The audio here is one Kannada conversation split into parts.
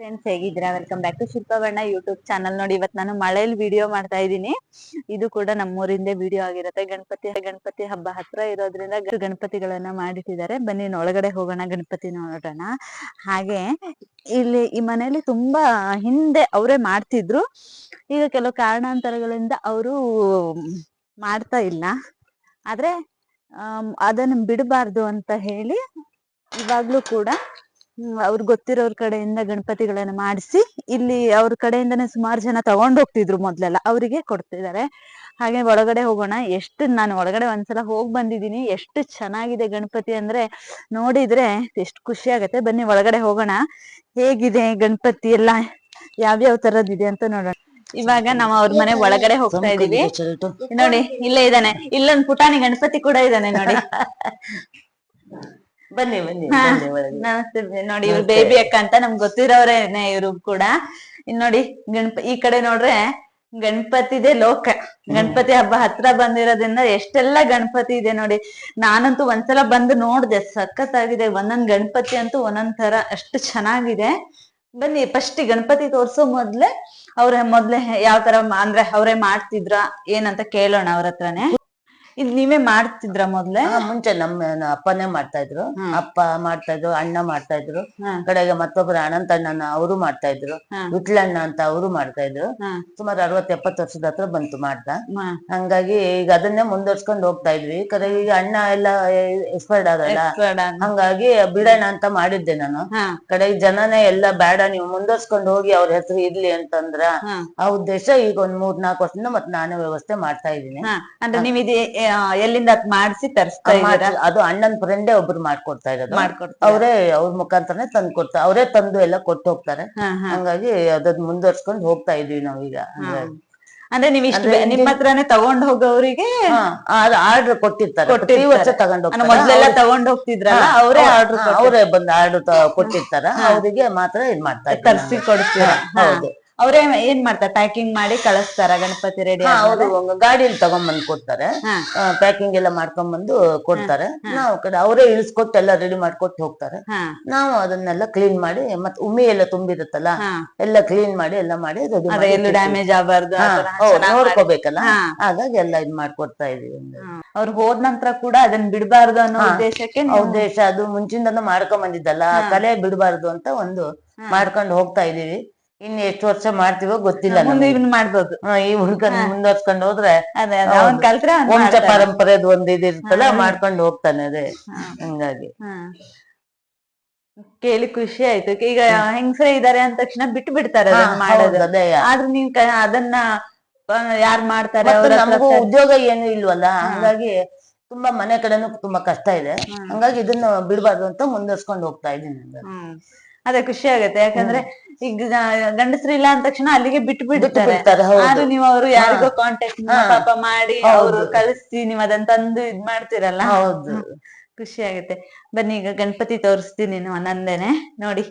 ಫ್ರೆಂಡ್ಸ್, ಹೇಗಿದ್ದೀರಾ? ವೆಲ್ಕಮ್ ಬ್ಯಾಕ್ ಟು ಶಿಲ್ಪ ಬಣ್ಣ ಯೂಟ್ಯೂಬ್ ಚಾನಲ್. ನೋಡಿ, ಇವತ್ತು ನಾನು ಮಳೆಯಲ್ಲಿ ವಿಡಿಯೋ ಮಾಡ್ತಾ ಇದ್ದೀನಿ. ಇದು ಕೂಡ ನಮ್ಮೂರಿಂದೇ ವಿಡಿಯೋ ಆಗಿರುತ್ತೆ. ಗಣಪತಿ ಹಬ್ಬ ಹತ್ರ ಇರೋದ್ರಿಂದ ಗಣಪತಿಗಳನ್ನ ಮಾಡಿಟ್ಟಿದ್ದಾರೆ. ಬನ್ನಿ ಒಳಗಡೆ ಹೋಗೋಣ, ಗಣಪತಿ ನೋಡೋಣ. ಹಾಗೆ ಇಲ್ಲಿ ಈ ಮನೆಯಲ್ಲಿ ತುಂಬಾ ಹಿಂದೆ ಅವರೇ ಮಾಡ್ತಿದ್ರು. ಈಗ ಕೆಲವು ಕಾರಣಾಂತರಗಳಿಂದ ಅವರು ಮಾಡ್ತಾ ಇಲ್ಲ. ಆದ್ರೆ ಅದನ್ನ ಬಿಡಬಾರ್ದು ಅಂತ ಹೇಳಿ ಇವಾಗ್ಲೂ ಕೂಡ ಅವ್ರಿಗೆ ಗೊತ್ತಿರೋರ್ ಕಡೆಯಿಂದ ಗಣಪತಿಗಳನ್ನ ಮಾಡಿಸಿ ಇಲ್ಲಿ ಅವ್ರ ಕಡೆಯಿಂದನೇ ಸುಮಾರು ಜನ ತಗೊಂಡ್ ಹೋಗ್ತಿದ್ರು. ಮೊದ್ಲೆಲ್ಲ ಅವರಿಗೆ ಕೊಡ್ತಿದ್ದಾರೆ. ಹಾಗೆ ಒಳಗಡೆ ಹೋಗೋಣ. ನಾನು ಒಳಗಡೆ ಒಂದ್ಸಲ ಹೋಗ್ ಬಂದಿದ್ದೀನಿ. ಎಷ್ಟು ಚೆನ್ನಾಗಿದೆ ಗಣಪತಿ ಅಂದ್ರೆ ನೋಡಿದ್ರೆ ಎಷ್ಟು ಖುಷಿ ಆಗತ್ತೆ. ಬನ್ನಿ ಒಳಗಡೆ ಹೋಗೋಣ. ಹೇಗಿದೆ ಗಣಪತಿ ಎಲ್ಲ, ಯಾವ್ಯಾವ ತರದಿದೆ ಅಂತ ನೋಡೋಣ. ಇವಾಗ ನಾವು ಅವ್ರ ಮನೆ ಒಳಗಡೆ ಹೋಗ್ತಾ ಇದೀವಿ. ನೋಡಿ, ಇಲ್ಲೇ ಇದ್ದಾನೆ. ಇಲ್ಲೊಂದು ಪುಟಾಣಿ ಗಣಪತಿ ಕೂಡ ಇದ್ದಾನೆ ನೋಡಿ. ಬನ್ನಿ ಬನ್ನಿ ನಮಸ್ತೆ. ನೋಡಿ, ಇವ್ರು ಬೇಬಿ ಅಕ್ಕ ಅಂತ ನಮ್ಗೆ ಗೊತ್ತಿರೋರೇನೆ ಇವ್ರು ಕೂಡ. ಇನ್ ನೋಡಿ, ಈ ಕಡೆ ನೋಡ್ರೆ ಗಣಪತಿದೆ ಲೋಕ. ಗಣಪತಿ ಹಬ್ಬ ಹತ್ರ ಬಂದಿರೋದ್ರಿಂದ ಎಷ್ಟೆಲ್ಲಾ ಗಣಪತಿ ಇದೆ ನೋಡಿ. ನಾನಂತೂ ಒಂದ್ಸಲ ಬಂದು ನೋಡ್ದೆ, ಸಖತ್ತಾಗಿದೆ. ಒಂದೊಂದ್ ಗಣಪತಿ ಅಂತೂ ಒಂದೊಂದ್ ತರ ಅಷ್ಟು ಚೆನ್ನಾಗಿದೆ. ಬನ್ನಿ ಫಸ್ಟ್ ಗಣಪತಿ ತೋರ್ಸೋ ಮೊದ್ಲೆ ಮೊದ್ಲೆ ಯಾವ ತರ ಅಂದ್ರೆ ಅವ್ರೇ ಮಾಡ್ತಿದ್ರ ಏನಂತ ಕೇಳೋಣ ಅವ್ರ ಹತ್ರನೇ. ಇದ್ ನೀವೇ ಮಾಡ್ತಿದ್ರ ಮೊದ್ಲೆ? ಮುಂಚೆ ನಮ್ಮ ಅಪ್ಪನೇ ಮಾಡ್ತಾ ಇದ್ರು. ಅಪ್ಪ ಮಾಡ್ತಾ ಇದ್ರು, ಅಣ್ಣ ಮಾಡ್ತಾ ಇದ್ರು. ಕಡೆಗೆ ಮತ್ತೊಬ್ರು ಅನಂತಣ್ಣನ ಅವರು ಮಾಡ್ತಾ ಇದ್ರು. ವಿಟ್ಲಣ್ಣ ಅಂತ ಅವರು ಮಾಡ್ತಾ ಇದ್ರು. ಸುಮಾರು 60-70 ವರ್ಷದ ಹತ್ರ ಬಂತು ಮಾಡ್ತಾ. ಹಂಗಾಗಿ ಈಗ ಅದನ್ನೇ ಮುಂದುವರ್ಸ್ಕೊಂಡ್ ಹೋಗ್ತಾ ಇದ್ವಿ. ಕಡೆಗೆ ಈಗ ಅಣ್ಣ ಎಲ್ಲ ಎಕ್ಸ್ಪೈರ್ಡ್ ಆದಲ್ಲ, ಹಂಗಾಗಿ ಬಿಡೋಣ ಅಂತ ಮಾಡಿದ್ದೆ ನಾನು. ಕಡೆಗೆ ಜನನೇ ಎಲ್ಲ ಬೇಡ, ನೀವು ಮುಂದುವರ್ಸ್ಕೊಂಡ್ ಹೋಗಿ ಅವ್ರ ಹೆಸರು ಇರ್ಲಿ ಅಂತಂದ್ರ ಆ ಉದ್ದೇಶ ಈಗ ಒಂದ್ 3-4 ವರ್ಷದಿಂದ ಮತ್ ನಾನೇ ವ್ಯವಸ್ಥೆ ಮಾಡ್ತಾ ಇದ್ದೀನಿ. ಅಂದ್ರೆ ನೀವ್ ಎಲ್ಲಿಂದ ಮಾಡಿಸಿ ತರಿಸ್ತಾ ಇದ್ದೀರಾ? ಅದು ಅಣ್ಣನ್ ಫ್ರೆಂಡೇ ಒಬ್ರು ಮಾಡ್ಕೊಡ್ತಾ ಇರೋದು. ಅವ್ರ ಮುಖಾಂತರನೇ ತಂದು ಕೊಡ್ತಾರೆ. ಅವರೇ ತಂದು ಎಲ್ಲ ಕೊಟ್ಟು ಹೋಗ್ತಾರೆ. ಹಂಗಾಗಿ ಅದನ್ನ ಮುಂದುವರ್ಸ್ಕೊಂಡು ಹೋಗ್ತಾ ಇದೀವಿ ನಾವೀಗ. ಅಂದ್ರೆ ನೀವ್ ನಿಮ್ಮ ಹತ್ರನೇ ತಗೊಂಡ್ ಹೋಗೋರಿಗೆ ಆರ್ಡರ್ ಕೊಟ್ಟಿರ್ತಾರೆ. ಪ್ರತಿ ವರ್ಷ ತಗೊಂಡ್ ಹೋಗ್ತಾರೆ. ಮೊದ್ಲೆಲ್ಲ ತಗೊಂಡ್ ಹೋಗ್ತಿದ್ರಲ್ಲ, ಅವರೇ ಬಂದು ಆರ್ಡರ್ ಕೊಟ್ಟಿರ್ತಾರ. ಅವರಿಗೆ ಮಾತ್ರ ಇದ್ ಮಾಡ್ತಾ ಇರ್ತಾರೆ, ತರಿಸಿ ಕೊಡ್ತೀರಾ? ಹೌದು. ಅವ್ರೇ ಏನ್ ಮಾಡ್ತಾರೆ? ಪ್ಯಾಕಿಂಗ್ ಮಾಡಿ ಕಳಿಸ್ತಾರ ಗಣಪತಿ ರೆಡಿ? ಅವರು ಗಾಡಿಯಲ್ಲಿ ತಗೊಂಡ್ಬಂದ್ ಕೊಡ್ತಾರೆ. ಪ್ಯಾಕಿಂಗ್ ಎಲ್ಲ ಮಾಡ್ಕೊಂಡ್ಬಂದು ಕೊಡ್ತಾರೆ. ನಾವು ಕಡೆ ಅವರೇ ಇಳಿಸ್ಕೊಟ್ಟು ಎಲ್ಲ ರೆಡಿ ಮಾಡ್ಕೊಟ್ಟು ಹೋಗ್ತಾರೆ. ನಾವು ಅದನ್ನೆಲ್ಲ ಕ್ಲೀನ್ ಮಾಡಿ, ಮತ್ತೆ ಉಮ್ಮಿ ಎಲ್ಲ ತುಂಬಿರುತ್ತಲ್ಲ, ಎಲ್ಲ ಕ್ಲೀನ್ ಮಾಡಿ ಎಲ್ಲ ಮಾಡಿ ಎಲ್ಲೂ ಡ್ಯಾಮೇಜ್ ಆಗಬಾರ್ದು, ನೋಡ್ಕೋಬೇಕಲ್ಲ. ಹಾಗಾಗಿ ಎಲ್ಲ ಇದ್ ಮಾಡ್ಕೊಡ್ತಾ ಇದೀವಿ. ಅವ್ರು ಹೋದ ನಂತರ ಕೂಡ ಅದನ್ನ ಬಿಡಬಾರ್ದು ಅನ್ನೋ ಉದ್ದೇಶ ಅದು ಮುಂಚಿಂದನೂ ಮಾಡ್ಕೊಂಡ್ ಬಂದಿದ್ದಲ್ಲ, ಕಲೆ ಬಿಡಬಾರ್ದು ಅಂತ ಒಂದು ಮಾಡ್ಕೊಂಡು ಹೋಗ್ತಾ ಇದೀವಿ. ಇನ್ ಎಷ್ಟು ವರ್ಷ ಮಾಡ್ತೀವೋ ಗೊತ್ತಿಲ್ಲ. ಮಾಡ್ಬೋದು. ಈ ಹುಡ್ಕನ್ ಮುಂದುವರ್ಸ್ಕೊಂಡು ಹೋದ್ರೆ ವಂಶ ಪರಂಪರೆದು ಒಂದ್ ಇದಿರ್ತಲ್ಲ, ಮಾಡ್ಕೊಂಡು ಹೋಗ್ತಾನೆ. ಅದೇ ಹಂಗಾಗಿ ಕೇಳಿ ಖುಷಿ ಆಯ್ತು. ಈಗ ಹೆಂಗಸರೇ ಇದಾರೆ ಅಂದ ತಕ್ಷಣ ಬಿಟ್ಟು ಬಿಡ್ತಾರೆ ಮಾಡೋದು. ಆದ್ರೆ ನೀವ್ ಅದನ್ನ ಯಾರ್ ಮಾಡ್ತಾರೆ? ನಮಗೂ ಉದ್ಯೋಗ ಏನು ಇಲ್ವಲ್ಲ, ಹಂಗಾಗಿ ತುಂಬಾ ಮನೆ ಕಡೆನೂ ತುಂಬಾ ಕಷ್ಟ ಇದೆ. ಹಂಗಾಗಿ ಇದನ್ನ ಬಿಡ್ಬಾರ್ದು ಅಂತ ಮುಂದುವರ್ಸ್ಕೊಂಡು ಹೋಗ್ತಾ ಇದೀನಿ. ಅದೇ ಖುಷಿ ಆಗತ್ತೆ. ಯಾಕಂದ್ರೆ ಈಗ ಗಂಡಸ್ರು ಇಲ್ಲ ಅಂದ ತಕ್ಷಣ ಅಲ್ಲಿಗೆ ಬಿಟ್ಟು ಬಿಡ್ತಾರೆ. ಆದ್ರೆ ನೀವು ಅವ್ರು ಯಾರಿಗೋ ಕಾಂಟ್ಯಾಕ್ಟ್ ಪಾಪ ಮಾಡಿ ಅವ್ರು ಕಳಿಸಿ ನೀವ್ ಅದನ್ನ ತಂದು ಇದ್ ಮಾಡ್ತಿರಲ್ಲ, ಖುಷಿ ಆಗತ್ತೆ. ಬನ್ನಿ ಈಗ ಗಣಪತಿ ತೋರಿಸ್ತೀನಿ ಒಂದೊಂದೇನೆ. ನೋಡಿ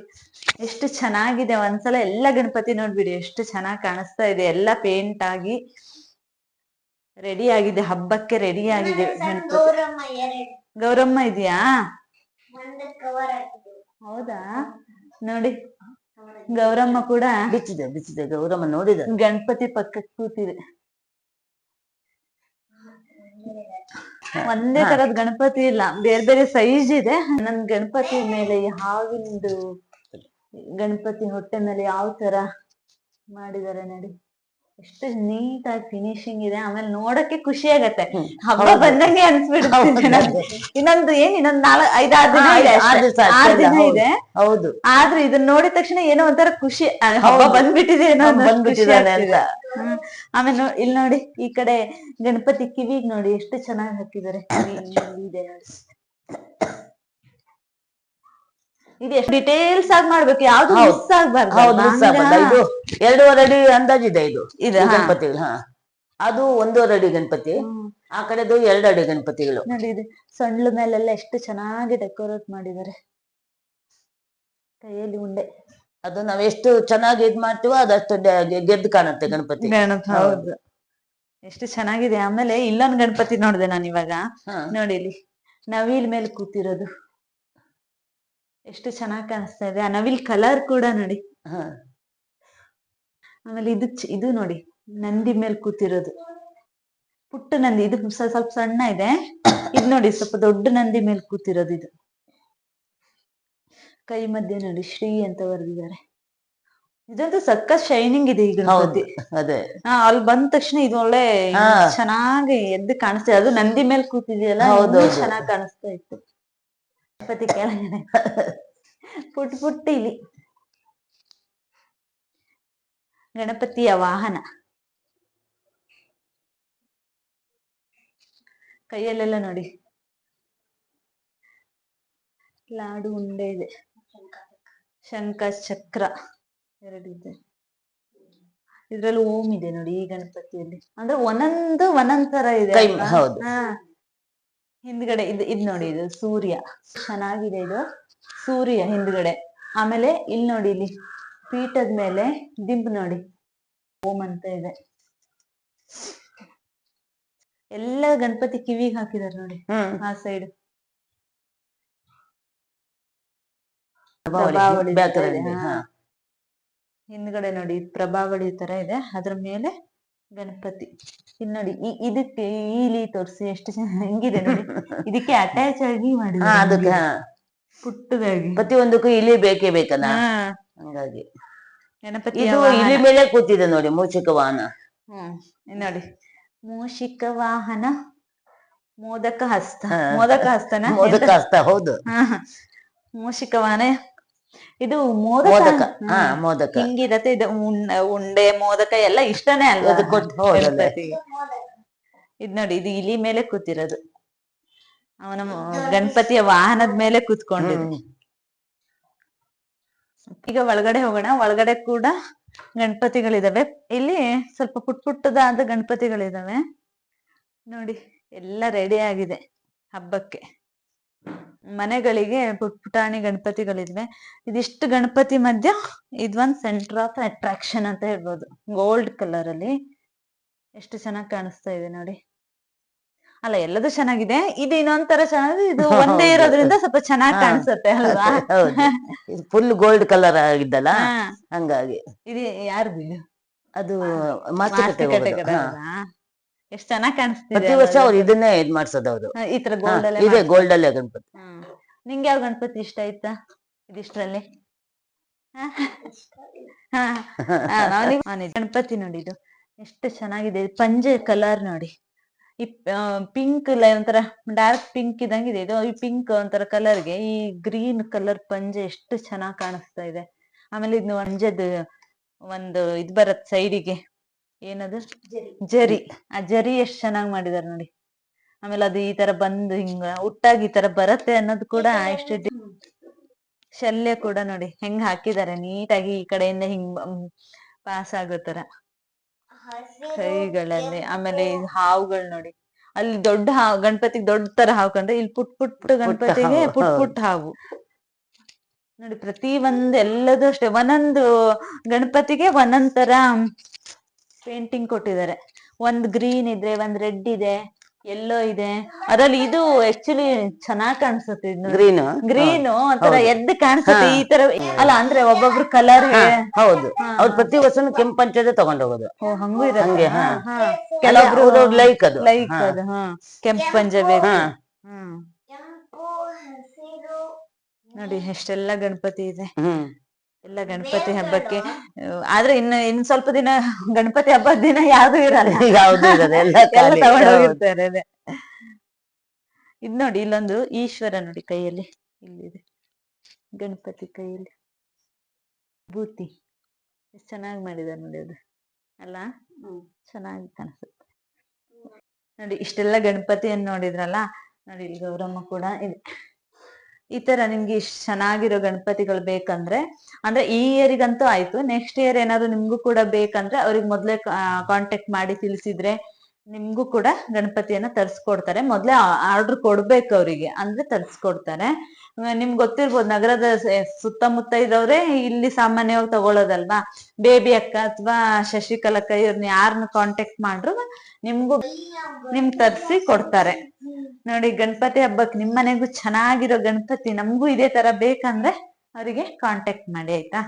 ಎಷ್ಟು ಚೆನ್ನಾಗಿದೆ. ಒಂದ್ಸಲ ಎಲ್ಲಾ ಗಣಪತಿ ನೋಡ್ಬಿಡಿ, ಎಷ್ಟು ಚೆನ್ನಾಗಿ ಕಾಣಿಸ್ತಾ ಇದೆ. ಎಲ್ಲ ಪೇಂಟ್ ಆಗಿ ರೆಡಿ ಆಗಿದೆ, ಹಬ್ಬಕ್ಕೆ ರೆಡಿ ಆಗಿದೆ ಗಣಪತಿ. ಗೌರಮ್ಮ ಇದೆಯಾ? ಹೌದಾ? ನೋಡಿ, ಗೌರಮ್ಮ ಕೂಡ ಬಿಚ್ಚಿದೆ ಗೌರಮ್ಮ. ನೋಡಿದ ಗಣಪತಿ ಪಕ್ಕಕ್ಕೆ ಕೂತಿದೆ. ಒಂದೇ ತರದ್ ಗಣಪತಿ ಇಲ್ಲ, ಬೇರೆ ಬೇರೆ ಸೈಜ್ ಇದೆ. ನನ್ ಗಣಪತಿ ಮೇಲೆ ಹಾವಿಂದು ಗಣಪತಿ ಹೊಟ್ಟೆ ಮೇಲೆ ಯಾವ ತರ ಮಾಡಿದಾರೆ ನೋಡಿ, ಎಷ್ಟು ನೀಟಾಗಿ ಫಿನಿಶಿಂಗ್ ಇದೆ. ಆಮೇಲೆ ನೋಡಕ್ಕೆ ಖುಷಿ ಆಗತ್ತೆ. ಹಬ್ಬ ಬಂದಂಗೆ ಅನ್ಸ್ಬಿಡುತ್ತೆ. ಇನ್ನೊಂದು 5-6 ದಿನ ಇದೆ, 6 ದಿನ ಇದೆ. ಹೌದು. ಆದ್ರೆ ಇದನ್ನ ನೋಡಿದ ತಕ್ಷಣ ಏನೋ ಒಂಥರ ಖುಷಿ, ಹಬ್ಬ ಬಂದ್ಬಿಟ್ಟಿದೆ ಏನೋ ಬಂದ್ಬಿಟ್ಟಿದ್ದಾನೆ ಅಂತ. ಆಮೇಲೆ ಇಲ್ಲಿ ನೋಡಿ, ಈ ಕಡೆ ಗಣಪತಿ ಕಿವಿಗ್ ನೋಡಿ ಎಷ್ಟು ಚೆನ್ನಾಗಿ ಹಾಕಿದ್ದಾರೆ. ಇದೆ ನೋಡಿ, ಇದು ಎಷ್ಟು ಡೀಟೇಲ್ಸ್ ಆಗಿ ಮಾಡ್ಬೇಕು, ಯಾವ್ದು ಮಿಸ್ ಆಗ್ಬಾರ್ದು. ಇದು 2.5 ಅಡಿ ಅಂದಾಜಿದೆ ಇದು ಗಣಪತಿ. ಅದು 1.5 ಅಡಿ ಗಣಪತಿ, ಆ ಕಡೆದು 2 ಅಡಿ ಗಣಪತಿಗಳು. ನೋಡಿ, ಇದು ಸೊಂಡ್ಲ ಮೇಲೆಲ್ಲ ಎಷ್ಟು ಚೆನ್ನಾಗಿ ಡೆಕೋರೇಟ್ ಮಾಡಿದ್ದಾರೆ. ಕೈಯಲ್ಲಿ ಉಂಡೆ, ಅದು ನಾವ್ ಎಷ್ಟು ಚೆನ್ನಾಗಿ ಇದ್ ಮಾಡ್ತೀವೋ ಅದಷ್ಟು ಗೆದ್ದು ಕಾಣುತ್ತೆ ಗಣಪತಿ. ಹೌದು, ಎಷ್ಟು ಚೆನ್ನಾಗಿದೆ. ಆಮೇಲೆ ಇಲ್ಲೊಂದು ಗಣಪತಿ ನೋಡಿದೆ ನಾನು ಇವಾಗ. ನೋಡಿ, ಇಲ್ಲಿ ನವಿಲ್ ಮೇಲೆ ಕೂತಿರೋದು ಎಷ್ಟು ಚೆನ್ನಾಗಿ ಕಾಣಿಸ್ತಾ ಇದೆ. ಆ ನವಿಲ್ ಕಲರ್ ಕೂಡ ನೋಡಿ ಹ. ಆಮೇಲೆ ಇದು ನೋಡಿ ನಂದಿ ಮೇಲೆ ಕೂತಿರೋದು, ಪುಟ್ಟ ನಂದಿ. ಇದು ಸ್ವಲ್ಪ ಸಣ್ಣ ಇದೆ, ಇದು ನೋಡಿ ಸ್ವಲ್ಪ ದೊಡ್ಡ ನಂದಿ ಮೇಲೆ ಕೂತಿರೋದು. ಇದು ಕೈ ಮಧ್ಯೆ ನೋಡಿ ಶ್ರೀ ಅಂತ ಬರೆದಿದ್ದಾರೆ. ಇದಂತೂ ಸಖತ್ ಶೈನಿಂಗ್ ಇದೆ ಈ ಗಣಪತಿ. ಅದೇ ಅಲ್ಲಿ ಬಂದ ತಕ್ಷಣ ಇದು ಒಳ್ಳೆ ಚೆನ್ನಾಗಿ ಎದ್ದು ಕಾಣಿಸ್ತಾ, ಅದು ನಂದಿ ಮೇಲೆ ಕೂತಿದೆಯಲ್ಲ, ಚೆನ್ನಾಗಿ ಕಾಣಿಸ್ತಾ ಇತ್ತು. ಗಣಪತಿ ಕೆಳಗಡೆ ಪುಟ್ಟ ಪುಟ್ಟ ಇಲಿ. ಗಣಪತಿಯ ವಾಹನ. ಕೈಯಲ್ಲೆಲ್ಲ ನೋಡಿ ಲಾಡು ಉಂಡೆ ಇದೆ, ಶಂಖ ಚಕ್ರ ಎರಡಿದೆ. ಇದ್ರಲ್ಲಿ ಓಂ ಇದೆ ನೋಡಿ ಈ ಗಣಪತಿಯಲ್ಲಿ. ಅಂದ್ರೆ ಒಂದೊಂದ್ ತರ ಇದೆ. ಹಿಂದ್ಗಡೆ ಇದ್ ನೋಡಿ, ಇದು ಸೂರ್ಯ. ಚೆನ್ನಾಗಿದೆ ಇದು ಸೂರ್ಯ ಹಿಂದ್ಗಡೆ. ಆಮೇಲೆ ಇಲ್ಲಿ ನೋಡಿ, ಇಲ್ಲಿ ಪೀಠದ ಮೇಲೆ ದಿಂಬು ನೋಡಿ ಓಂ ಅಂತ ಇದೆ. ಎಲ್ಲ ಗಣಪತಿ ಕಿವಿಗೆ ಹಾಕಿದಾರೆ ನೋಡಿ ಆ ಸೈಡ್. ಪ್ರಭಾವಳಿ ಹಿಂದ್ಗಡೆ ನೋಡಿ ಪ್ರಭಾವಳಿ ತರ ಇದೆ, ಅದ್ರ ಮೇಲೆ ಗಣಪತಿ. ಇನ್ ನೋಡಿ ಇದಕ್ಕೆ ಇಲಿ ತೋರಿಸಿ ಎಷ್ಟು ಹೆಂಗಿದೆ ನೋಡಿ. ಇದಕ್ಕೆ ಅಟ್ಯಾಚ್ ಆಗಿ ಮಾಡಿದ್ದಾರೆ ಪುಟ್ಟದಾಗಿ. ಪ್ರತಿಯೊಂದಕ್ಕೂ ಇಲಿ ಬೇಕೇ ಬೇಕಲ್ಲ, ಹಂಗಾಗಿ ಗಣಪತಿ ಇಲಿ ಮೇಲೆ ಕೂತಿದೆ ನೋಡಿ ಮೂಷಿಕ ವಾಹನ. ನೋಡಿ ಮೂಷಿಕ ವಾಹನ, ಮೋದಕ ಹಸ್ತ. ಮೋದಕ ಹಸ್ತನ? ಮೋದಕ ಹಸ್ತ, ಹೌದು. ಮೂಷಿಕ ವಾಹನ. ಇದು ಮೋದಕ. ಮೋದಕ ಹಿಂಗಿರತ್ತೆ. ಇದು ಉಂಡೆ ಮೋದಕ ಎಲ್ಲ ಇಷ್ಟನೇ ಅಲ್ವಾ ಗಣಪತಿಗೆ. ಇದ್ ನೋಡಿ, ಇದು ಇಲಿ ಮೇಲೆ ಕೂತಿರೋದು. ಅವನ ಗಣಪತಿಯ ವಾಹನದ ಮೇಲೆ ಕೂತ್ಕೊಂಡಿದೆ. ಈಗ ಒಳಗಡೆ ಹೋಗೋಣ. ಒಳಗಡೆ ಕೂಡ ಗಣಪತಿಗಳಿದಾವೆ. ಇಲ್ಲಿ ಸ್ವಲ್ಪ ಪುಟ್ಟದಾದ ಗಣಪತಿಗಳಿದಾವೆ ನೋಡಿ. ಎಲ್ಲ ರೆಡಿ ಆಗಿದೆ ಹಬ್ಬಕ್ಕೆ. ಮನೆಗಳಿಗೆ ಪುಟಾಣಿ ಗಣಪತಿಗಳಿದ್ವೆ. ಇದಿಷ್ಟು ಗಣಪತಿ ಮಧ್ಯ ಇದೊಂದು ಸೆಂಟರ್ ಆಫ್ ಅಟ್ರಾಕ್ಷನ್ ಅಂತ ಹೇಳ್ಬೋದು. ಗೋಲ್ಡ್ ಕಲರ್ ಅಲ್ಲಿ ಎಷ್ಟು ಚೆನ್ನಾಗಿ ಕಾಣಿಸ್ತಾ ಇದೆ ನೋಡಿ. ಅಲ್ಲ, ಎಲ್ಲದೂ ಚೆನ್ನಾಗಿದೆ. ಇದು ಇನ್ನೊಂಥರ ಚೆನ್ನಾಗಿ, ಇದು ಒಂದೇ ಇರೋದ್ರಿಂದ ಸ್ವಲ್ಪ ಚೆನ್ನಾಗಿ ಕಾಣಿಸುತ್ತೆ ಅಲ್ವಾ? ಫುಲ್ ಗೋಲ್ಡ್ ಕಲರ್ ಆಗಿದ್ದಲ್ಲ, ಹಂಗಾಗಿ. ಇದು ಯಾರ್ದು? ಅದು ಮಾತುಕತೆ. ಎಷ್ಟ್ ಚೆನ್ನಾಗಿ ಕಾಣಿಸ್ತಿದೆ. ಪ್ರತಿ ವರ್ಷ ಅವ್ರು ಇದನ್ನೇ ಇದ್ ಮಾಡ್ಸೋದು ಅವರು. ಈ ತರ ಗೋಲ್ಡ್ ಅಲ್ಲೇ ಇದೆ, ಗೋಲ್ಡ್ ಅಲ್ಲೇ ಗಣಪತಿ. ನಿಂಗೆ ಯಾವ ಗಣಪತಿ ಇಷ್ಟ ಆಯ್ತಾ ಇದಿಷ್ಟ್ರಲ್ಲಿ? ಗಣಪತಿ ನೋಡಿ, ಇದು ಎಷ್ಟು ಚೆನ್ನಾಗಿದೆ. ಪಂಜೆ ಕಲರ್ ನೋಡಿ, ಈ ಪಿಂಕ್ ಒಂಥರ ಡಾರ್ಕ್ ಪಿಂಕ್ ಇದಂಗಿದೆ. ಇದು ಈ ಪಿಂಕ್ ಒಂಥರ ಕಲರ್ಗೆ ಈ ಗ್ರೀನ್ ಕಲರ್ ಪಂಜೆ ಎಷ್ಟು ಚೆನ್ನಾಗಿ ಕಾಣಿಸ್ತಾ ಇದೆ. ಆಮೇಲೆ ಇದು ಪಂಜೆದು ಒಂದು ಇದು ಬರತ್ ಸೈಡಿಗೆ, ಏನದು ಜರಿ. ಆ ಜರಿ ಎಷ್ಟ್ ಚೆನ್ನಾಗಿ ಮಾಡಿದಾರೆ ನೋಡಿ. ಆಮೇಲೆ ಅದು ಈ ತರ ಬಂದು ಹಿಂಗ ಹುಟ್ಟಾಗಿ ಈ ತರ ಬರತ್ತೆ ಅನ್ನೋದು ಕೂಡ ಎಷ್ಟು. ಶಲ್ಯ ಕೂಡ ನೋಡಿ ಹೆಂಗ್ ಹಾಕಿದ್ದಾರೆ ನೀಟಾಗಿ, ಈ ಕಡೆಯಿಂದ ಹಿಂಗ್ ಪಾಸ್ ಆಗೋ ತರ ಕೈಗಳಲ್ಲಿ. ಆಮೇಲೆ ಹಾವುಗಳು ನೋಡಿ, ಅಲ್ಲಿ ದೊಡ್ಡ ಹಾವು ಗಣಪತಿಗೆ ದೊಡ್ಡ ತರ ಹಾವು ಕಂಡ್ರೆ, ಇಲ್ಲಿ ಪುಟ್ಟ ಗಣಪತಿಗೆ ಪುಟ್ಟ ಹಾವು ನೋಡಿ. ಪ್ರತಿ ಒಂದ್ ಎಲ್ಲದೂ ಅಷ್ಟೇ, ಒಂದೊಂದು ಗಣಪತಿಗೆ ಒಂದೊಂದ್ ತರ ಪೇಂಟಿಂಗ್ ಕೊಟ್ಟಿದ್ದಾರೆ. ಒಂದ್ ಗ್ರೀನ್ ಇದೆ, ಒಂದ್ ರೆಡ್ ಇದೆ, ಎಲ್ಲೋ ಇದೆ. ಅದ್ರಲ್ಲಿ ಇದು ಆಕ್ಚುಲಿ ಚೆನ್ನಾಗ್ ಕಾಣಿಸುತ್ತೆ. ಗ್ರೀನ್ ಒಂಥರ ಎದ್ದು ಕಾಣಿಸುತ್ತೆ ಈ ತರ. ಅಲ್ಲ ಅಂದ್ರೆ ಒಬ್ಬೊಬ್ರು ಕಲರ್. ಹೌದು, ಅವ್ರು ಪ್ರತಿ ವರ್ಷನೂ ಕೆಂಪು ಪಂಚದೆ ತಗೊಂಡ್ ಹೋಗೋದು. ಹಂಗೂ ಇರುತ್ತೆ. ಕೆಲವೊಬ್ರು ಲೈಕ್ ಅದು ಕೆಂಪು ಪಂಚೆ ಬೇಕು. ನೋಡಿ ಎಷ್ಟೆಲ್ಲ ಗಣಪತಿ ಇದೆ. ಎಲ್ಲ ಗಣಪತಿ ಹಬ್ಬಕ್ಕೆ. ಆದ್ರೆ ಇನ್ನು ಸ್ವಲ್ಪ ದಿನ ಗಣಪತಿ ಹಬ್ಬದ ದಿನ ಯಾವ್ದು ಇರಲ್ಲ, ಎಲ್ಲ ತಗೊಂಡ್ ಹೋಗಿರ್ತಾರೆ. ಇದ್ ನೋಡಿ, ಇಲ್ಲೊಂದು ಈಶ್ವರ ನೋಡಿ ಕೈಯಲ್ಲಿ, ಇಲ್ಲಿದೆ ಗಣಪತಿ ಕೈಯಲ್ಲಿ ಭೂತಿ. ಎಷ್ಟು ಚೆನ್ನಾಗಿ ಮಾಡಿದಾರೆ ನೋಡಿ. ಅದು ಅಲ್ಲ, ಚೆನ್ನಾಗಿ ಕಾಣಿಸುತ್ತೆ ನೋಡಿ. ಇಷ್ಟೆಲ್ಲ ಗಣಪತಿಯನ್ನು ನೋಡಿದ್ರಲ್ಲ ನೋಡಿ. ಇಲ್ಲಿ ಗೌರಮ್ಮ ಕೂಡ ಇದೆ. ಈ ತರ ನಿಮ್ಗೆ ಇಷ್ಟ ಚೆನ್ನಾಗಿರೋ ಗಣಪತಿಗಳು ಬೇಕಂದ್ರೆ, ಅಂದ್ರೆ ಈ ಇಯರಿಗಂತೂ ಆಯ್ತು, ನೆಕ್ಸ್ಟ್ ಇಯರ್ ಏನಾದ್ರು ನಿಮ್ಗೂ ಕೂಡ ಬೇಕಂದ್ರೆ ಅವ್ರಿಗೆ ಮೊದ್ಲೇ ಕಾಂಟ್ಯಾಕ್ಟ್ ಮಾಡಿ ತಿಳಿಸಿದ್ರೆ ನಿಮ್ಗೂ ಕೂಡ ಗಣಪತಿಯನ್ನ ತರ್ಸ್ಕೊಡ್ತಾರೆ. ಮೊದ್ಲೇ ಆರ್ಡರ್ ಕೊಡ್ಬೇಕು ಅವರಿಗೆ, ಅಂದ್ರೆ ತರ್ಸ್ಕೊಡ್ತಾರೆ. ನಿಮ್ಗೆ ಗೊತ್ತಿರ್ಬೋದು, ನಗರದ ಸುತ್ತಮುತ್ತ ಇರೋರೆ ಇಲ್ಲಿ ಸಾಮಾನ್ಯವಾಗಿ ತಗೊಳ್ಳೋದಲ್ವಾ. ಬೇಬಿ ಅಕ್ಕ ಅಥವಾ ಶಶಿಕಲಕ್ಕ ಇವ್ರನ್ನ ಯಾರನ್ನ ಕಾಂಟ್ಯಾಕ್ಟ್ ಮಾಡ್ರು ನಿಮ್ಗೆ ತರ್ಸಿ ಕೊಡ್ತಾರೆ ನೋಡಿ. ಗಣಪತಿ ಹಬ್ಬಕ್ಕೆ ನಿಮ್ ಮನೆಗೂ ಚೆನ್ನಾಗಿರೋ ಗಣಪತಿ ನಮಗೂ ಇದೇ ತರ ಬೇಕಂದ್ರೆ ಅವರಿಗೆ ಕಾಂಟ್ಯಾಕ್ಟ್ ಮಾಡಿ ಆಯ್ತಾ.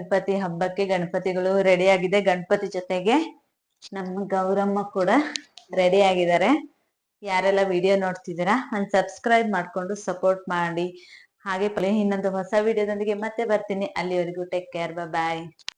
ಗಣಪತಿ ಹಬ್ಬಕ್ಕೆ ಗಣಪತಿಗಳು ರೆಡಿ ಆಗಿದೆ. ಗಣಪತಿ ಜೊತೆಗೆ ನಮ್ಮ ಗೌರಮ್ಮ ಕೂಡ ರೆಡಿ ಆಗಿದ್ದಾರೆ. ಯಾರೆಲ್ಲ ವಿಡಿಯೋ ನೋಡ್ತಿದ್ದೀರಾ ಒಂದ್ ಸಬ್ಸ್ಕ್ರೈಬ್ ಮಾಡ್ಕೊಂಡು ಸಪೋರ್ಟ್ ಮಾಡಿ. ಹಾಗೆ ಇನ್ನೊಂದು ಹೊಸ ವಿಡಿಯೋದೊಂದಿಗೆ ಮತ್ತೆ ಬರ್ತೀನಿ. ಅಲ್ಲಿವರೆಗೂ ಟೇಕ್ ಕೇರ್, ಬಾಯ್.